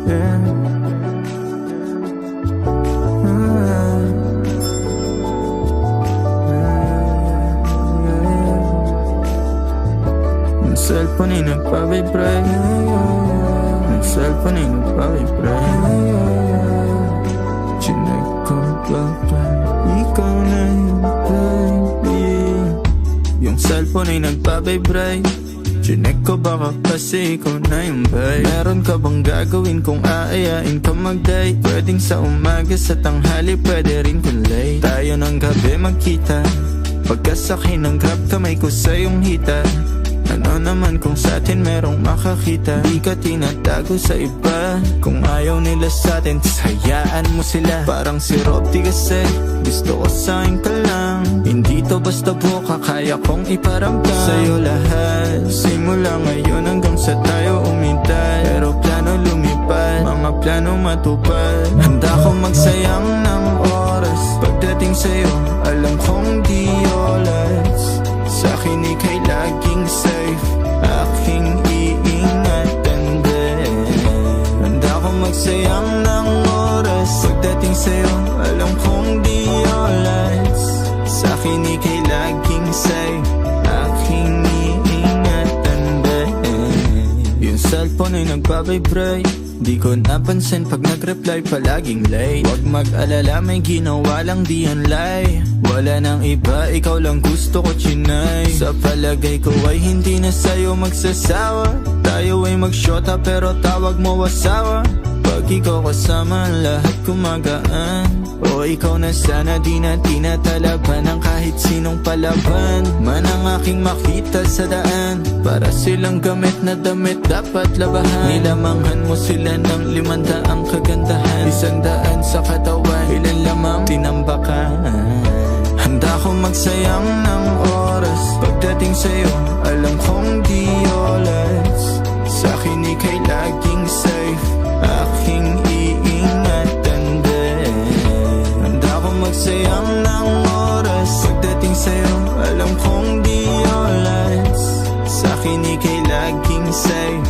yeah. Yung cellphone ay nagpa-vibrate, yung cellphone ay nagpa-vibrate. Chinek ko ba ikaw na yung baby? Yung cellphone ay nagpa-vibrate. Chinek ko baka kasi ikaw na yung babe. Meron ka bang gagawin kung aayain ka mag-date? Pwedeng sa umaga, sa tanghali, pwede rin kung late. Tayo ng gabi magkita, pagkasakay ng grab kamay ko sa iyong hita. Ano naman kung sa atin merong makakita? Di ka tinatago sa iba. Kung ayaw nila sa atin, hayaan mo sila. Parang si Rob di kasi gusto ko sa'kin ka lang. Hindi to basta buka, kaya kong iparamdam sa'yo lahat. Simula ngayon hanggang sa tayo umintay. Pero plano lumipad, mga plano matupad. Handa ko magsayang ng oras. Pagdating sa'yo, alam kong di oras. Sa'kin ika'y laging safe, aking iingatan din. Handa ko magsayang ng oras. Pagdating sa'yo, alam kong di oras. Sa'kin ika'y laging safe, aking iingatan din. Yung cellphone ay nagpa-vibrate, di ko napansin pag nag-reply palaging late. Huwag mag-alala, may ginawa lang di online. Wala nang iba, ikaw lang gusto ko chinay. Sa palagay ko ay hindi na sa'yo magsasawa. Tayo ay magsyota pero tawag mo asawa. Pag ikaw kasama, lahat kumagaan. O ikaw na sana, di na tinatalaban ng kahit sinong palaban man ang aking makita sa daan. Para silang gamit na damit dapat labahan. Nilamanghan mo sila ng 500 kagandahan. 100 sa katawan, ilan lamang tinambakan. Handa ko magsayang ng oras. Pagdating sa'yo, alam kong di oras. Sa'kin ika'y laging safe, aking iingatan din. Handa ko magsayang ng oras. Pagdating sa'yo, alam kong di oras. Sa'kin ika'y laging safe,